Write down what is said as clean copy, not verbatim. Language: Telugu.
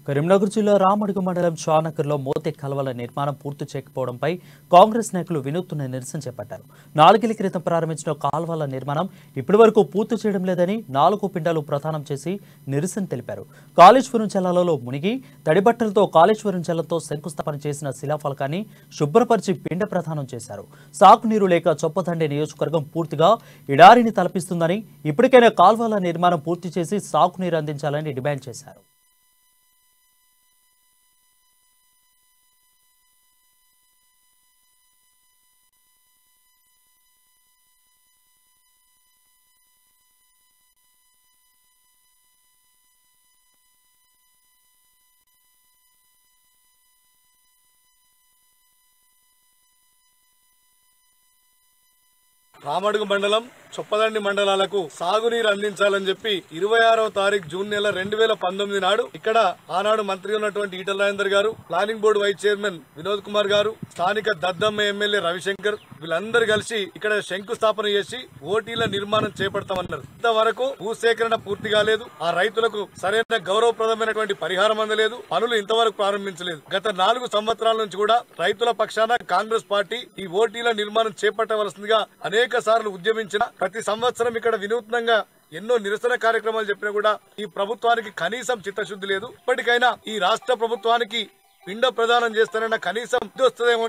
కరీంనగర్ జిల్లా రామడుగు మండలం షానగర్లో మోతే కాల్వల నిర్మాణం పూర్తి చేయకపోవడంపై కాంగ్రెస్ నాయకులు వినూత్న నిరసన చేపట్టారు. 4 ఏళ్ల క్రితం ప్రారంభించిన కాల్వల నిర్మాణం ఇప్పటివరకు పూర్తి చేయడం లేదని 4 పిండాలు ప్రదానం చేసి నిరసన తెలిపారు. కాళేశ్వరం జలాలలో మునిగి తడిబట్టలతో కాళేశ్వరం జలంతో శంకుస్థాపన చేసిన శిలాఫలకాన్ని శుభ్రపరిచి పిండ ప్రదానం చేశారు. సాగునీరు లేక చొప్పదండి నియోజకవర్గం పూర్తిగా ఎడారిని తలపిస్తుందని, ఇప్పటికైనా కాల్వల నిర్మాణం పూర్తి చేసి సాగునీరు అందించాలని డిమాండ్ చేశారు. రామడుగు మండలం చొప్పదండి మండలాలకు సాగునీరు అందించాలని చెప్పి 26వ తారీఖు జూన్ నెల 2019 నాడు ఇక్కడ ఆనాడు మంత్రిగా ఉన్నటువంటి Etela Rajender garu, planning board vice chairman Vinod Kumar garu, స్థానిక దద్దమ్మ ఎమ్మెల్యే రవిశంకర్ వీళ్ళందరూ కలిసి ఇక్కడ శంకుస్థాపన చేసి ఓటీల నిర్మాణం చేపడతామన్నారు. ఇంతవరకు భూసేకరణ పూర్తి కాలేదు. ఆ రైతులకు సరైన గౌరవప్రదమైనటువంటి పరిహారం అందలేదు. పనులు ఇంతవరకు ప్రారంభించలేదు. గత 4 సంవత్సరాల నుంచి కూడా రైతుల పక్షాన కాంగ్రెస్ పార్టీ ఈ ఓటీల నిర్మాణం చేపట్టవలసిందిగా అనేక సార్లు ఉద్యమించిన, ప్రతి సంవత్సరం ఇక్కడ వినూత్నంగా ఎన్నో నిరసన కార్యక్రమాలు చెప్పినా కూడా ఈ ప్రభుత్వానికి కనీసం చిత్తశుద్ధి లేదు. ఇప్పటికైనా ఈ రాష్ట్ర ప్రభుత్వానికి పిండ ప్రదానం చేస్తానన్న కనీసం వస్తుందేమో